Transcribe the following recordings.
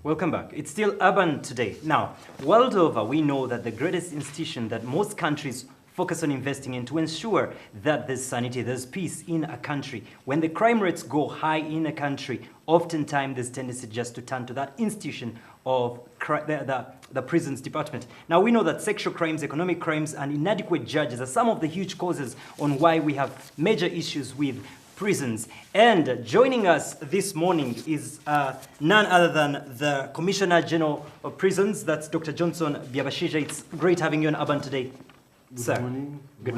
Welcome back. It's still Urban Today. Now, world over, we know that the greatest institution that most countries focus on investing in to ensure that there's sanity, there's peace in a country. When the crime rates go high in a country, oftentimes there's tendency just to turn to that institution of the prisons department. Now, we know that sexual crimes, economic crimes, and inadequate judges are some of the huge causes on why we have major issues with prisons. And joining us this morning is none other than the Commissioner General of Prisons, that's Dr. Johnson Byabashaija'S. It's great having you on Urban today, sir. Good morning. Good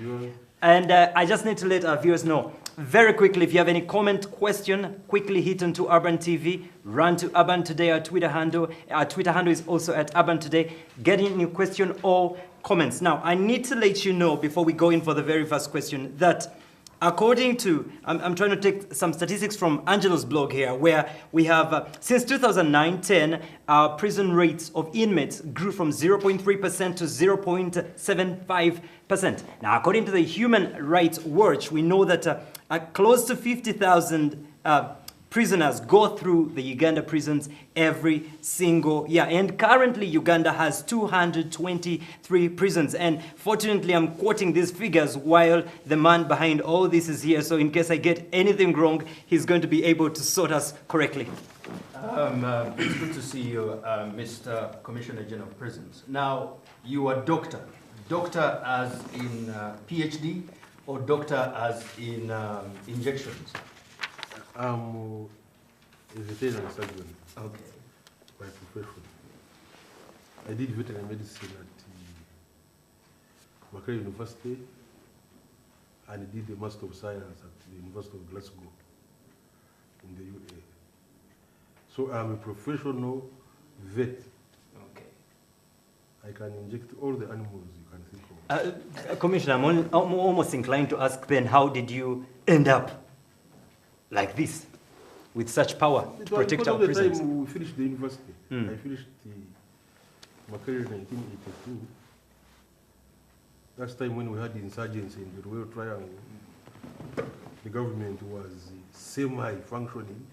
morning. And I just need to let our viewers know, very quickly, if you have any comment, question, quickly hit onto Urban TV, run to Urban Today, our Twitter handle. Our Twitter handle is also at Urban Today. Get in your question or comments. Now, I need to let you know, before we go in for the very first question, that according to, I'm trying to take some statistics from Angelo's blog here, where we have, since 2009-10, our prison rates of inmates grew from 0.3% to 0.75%. Now, according to the Human Rights Watch, we know that close to 50,000 prisoners go through the Uganda prisons every single year. And currently, Uganda has 223 prisons. And fortunately, I'm quoting these figures while the man behind all this is here. So in case I get anything wrong, he's going to be able to sort us correctly. It's good to see you, Mr. Commissioner General of Prisons. Now, you are doctor. Doctor as in PhD or doctor as in injections? I'm a veterinary surgeon. Okay. By profession. I did veterinary medicine at Makerere University and did the Master of Science at the University of Glasgow in the UA. So I'm a professional vet. Okay. I can inject all the animals you can think of. Commissioner, I'm almost inclined to ask then, how did you end up like this, with such power to protect our prisons? At the time we finished the university, I finished the Makerere in 1982. That's time when we had the insurgency in the Royal Triangle. The government was semi-functioning.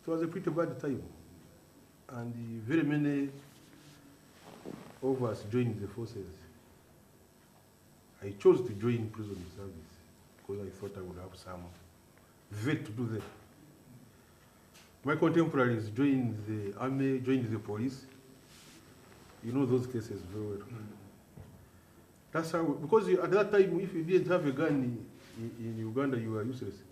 It was a pretty bad time. And very many of us joined the forces. I chose to join prison service because I thought I would have some vet to do that. My contemporaries joined the army, joined the police. You know those cases very well. That's how, because at that time, if you didn't have a gun in Uganda, you were useless.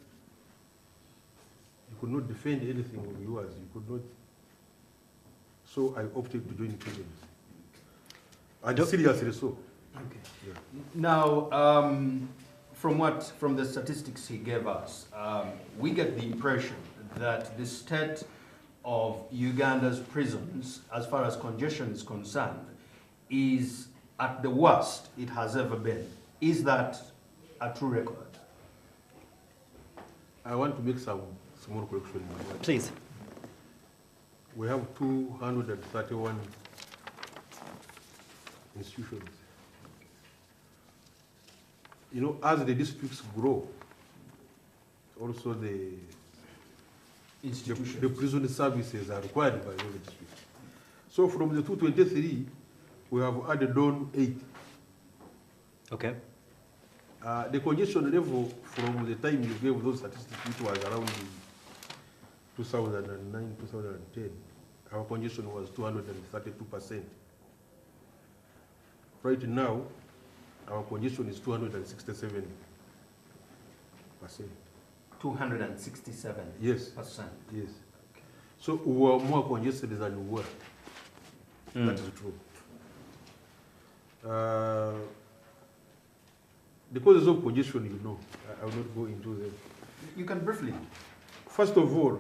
You could not defend anything of yours. You could not. So I opted to join prisons. And seriously so. Okay. Yeah. Now, from the statistics he gave us, we get the impression that the state of Uganda's prisons, as far as congestion is concerned, is at the worst it has ever been. Is that a true record? I want to make some small correction. Please. We have 231 institutions. You know, as the districts grow, also the prison services are required by all the districts. So from the 223, we have added on 8. Okay. The congestion level from the time you gave those statistics, which was around 2009, 2010, our congestion was 232%. Right now, our congestion is 267%. 267%? Yes. Yes. Okay. So we are more congested than we were. That is true. The causes of congestion, you know, I will not go into them. You can briefly. First of all,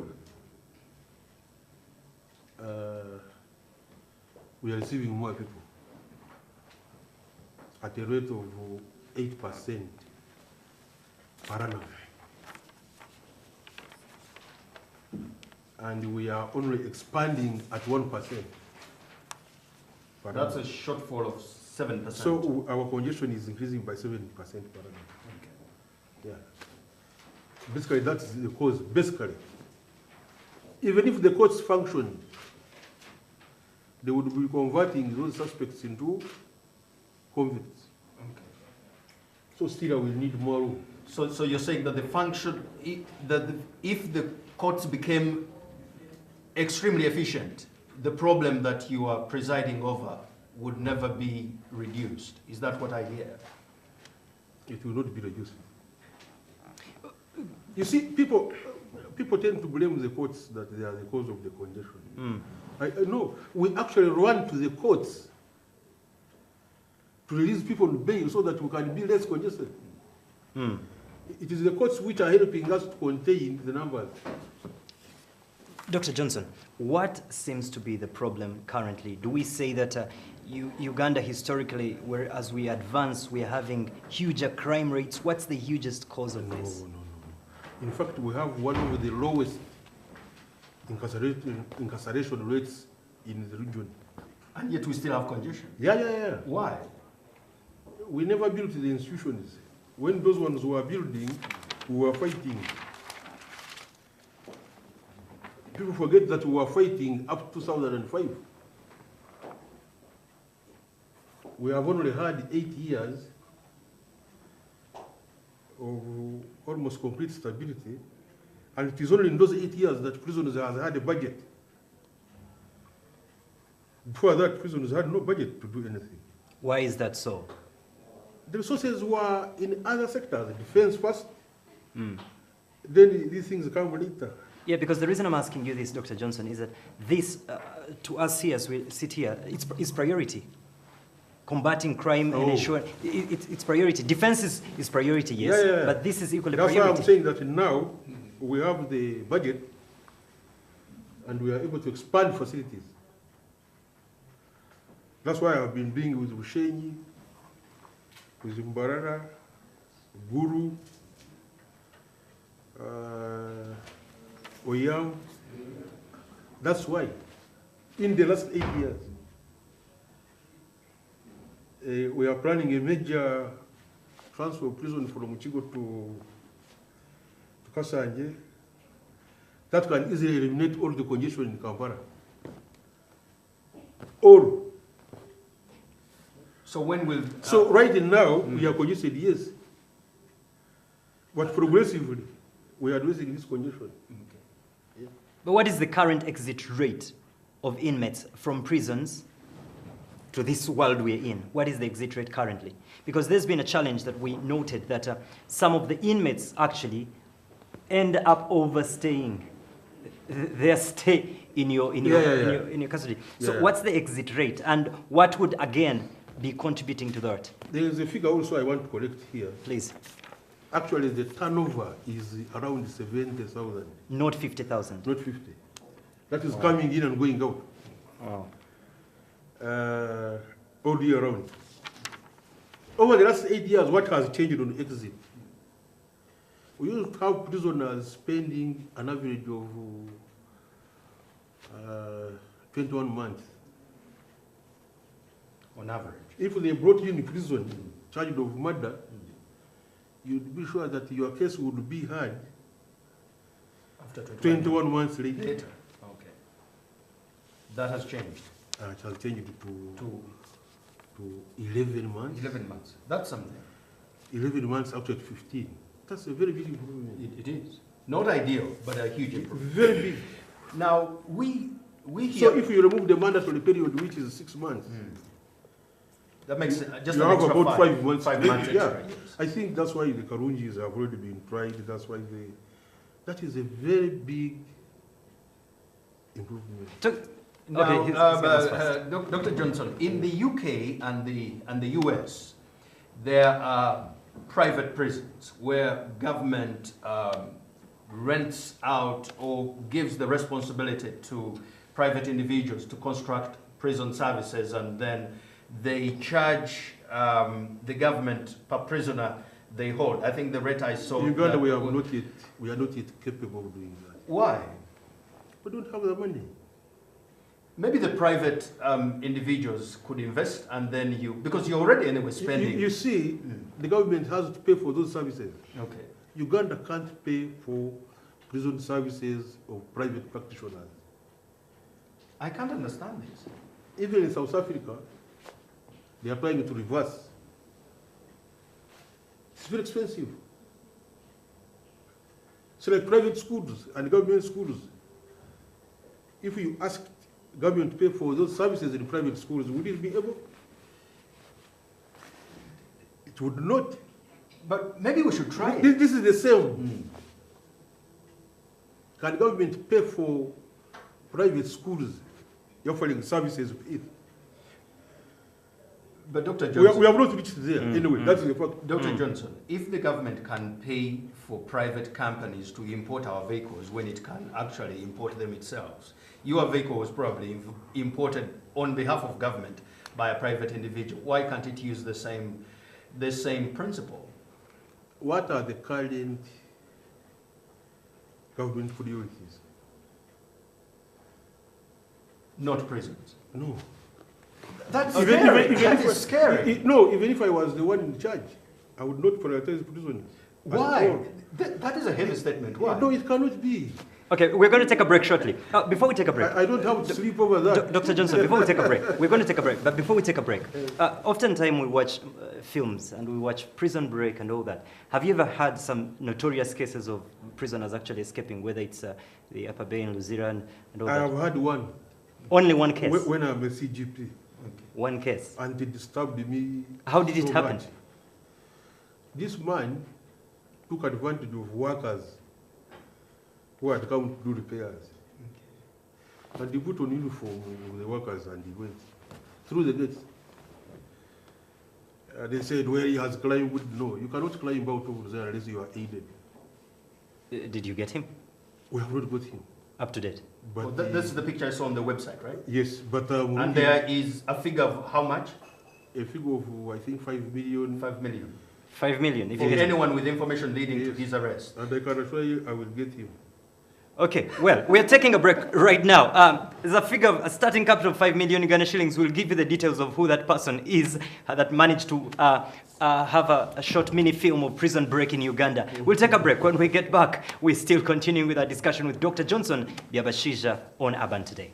we are receiving more people at a rate of 8% per annum. And we are only expanding at 1%. That's a shortfall of 7%. So our congestion is increasing by 7% per annum. Okay. Yeah. Basically, that's the cause. Basically, Even if the courts function, they would be converting those suspects into convicts. Okay. So still we need more room. So you're saying that the function, if the courts became extremely efficient, the problem that you are presiding over would never be reduced. Is that what I hear? It will not be reduced. You see, people tend to blame the courts that they are the cause of the congestion. I know. We actually run to the courts to release people on bail so that we can be less congested. It is the courts which are helping us to contain the numbers. Dr. Johnson, what seems to be the problem currently? Do we say that Uganda historically, as we advance, we are having huger crime rates? What's the hugest cause of this? No. In fact, we have one of the lowest incarceration rates in the region. And yet we still have congestion. Yeah. Why? We never built the institutions. When those ones were building, we were fighting. People forget that we were fighting up to 2005. We have only had 8 years of almost complete stability, and it is only in those 8 years that prisoners have had a budget. Before that, prisoners had no budget to do anything. Why is that so? The resources were in other sectors, defense first, then these things come later. Yeah, because the reason I'm asking you this, Dr. Johnson, is that this, to us here, as we sit here, it's priority. Combating crime and ensuring it's priority. Defense is priority, yes, Yeah. but this is equally That's priority. why I'm saying that now we have the budget and we are able to expand facilities. That's why I've been doing with Bushenyi, with Mbarara, Guru, Oyam. That's why, in the last 8 years, we are planning a major transfer of prison from Chigo to Kasanje that can easily eliminate all the congestion in Kampala. All. So when will... So right now, we are congested, yes. But progressively, we are addressing this congestion. Okay. But what is the current exit rate of inmates from prisons to this world we're in? What is the exit rate currently? Because there's been a challenge that we noted that some of the inmates actually end up overstaying their stay in your custody. So what's the exit rate, and what would again be contributing to that? There is a figure also I want to correct here. Please. Actually, the turnover is around 70,000. Not 50,000. Not 50. That is coming in and going out. All year round. Over the last 8 years, what has changed on exit? We used to have prisoners spending an average of 21 months. On average. If they brought you in prison charged of murder, you'd be sure that your case would be heard After 21 months later. Okay. That has changed. It has changed to 11 months. 11 months. That's something. 11 months after 15. That's a very big improvement. It is. Not ideal, but a huge improvement. Very big. Now, we hear... So if you remove the mandatory period, which is 6 months, that makes just you an have extra about 5 months. 5 months extra, yes. I think that's why the Karunjis have already been tried. That's why that is a very big improvement. Now, Dr. Johnson, in the UK and the US, there are private prisons where government rents out or gives the responsibility to private individuals to construct prison services, and then they charge the government per prisoner they hold. I think the rate I saw... In Uganda, we are not yet capable of doing that. Why? We don't have the money. Maybe the private individuals could invest, and then because you're already anyway spending... You see, the government has to pay for those services. Okay. Uganda can't pay for prison services of private practitioners. I can't understand this. Even in South Africa, they are trying to reverse. It's very expensive. So like private schools and government schools, if you ask government to pay for those services in private schools, would it be able? It would not. But maybe we should try it. This is the same. Can government pay for private schools offering services of it? But Dr. Johnson, We have not reached there. Anyway, that's the fact. Dr. Johnson, if the government can pay for private companies to import our vehicles when it can actually import them itself, your vehicle was probably imported on behalf of government by a private individual. Why can't it use the same principle? What are the current government priorities? Not prisons. No. That's Even scary. if That is scary. No, even if I was the one in charge, I would not prioritize prison. Why? That is a heavy statement. Why? No, it cannot be. Okay, we're going to take a break shortly. Before we take a break, I don't have to sleep over that. Dr. Johnson, before we take a break, we're going to take a break. But before we take a break, oftentimes we watch films and we watch Prison Break and all that. Have you ever had some notorious cases of prisoners actually escaping, whether it's the Upper Bay in Luzira and all I that? have had one. Only one case? When I'm a CGP. Okay. One case. And it disturbed me. How did it so happen? much. This man took advantage of workers who had come to do repairs. Okay. And he put on uniform of the workers and he went through the gates. They said, well, he has climbed. No, you cannot climb out over there unless you are aided. Did you get him? We have not got him. Up to date? But Well, this is the picture I saw on the website, right? yes, but And there is a figure of how much? a figure of I think 5 million. 5 million. 5 million. If For you get him. anyone with information leading to Yes. his arrest. And I can assure you, I will get him. Okay, well, we're taking a break right now. There's a figure of a starting capital of 5 million Uganda shillings. We'll give you the details of who that person is that managed to have a short mini film of Prison Break in Uganda. We'll take a break. When we get back, we're still continuing with our discussion with Dr. Johnson, Byabashaija'S on Urban Today.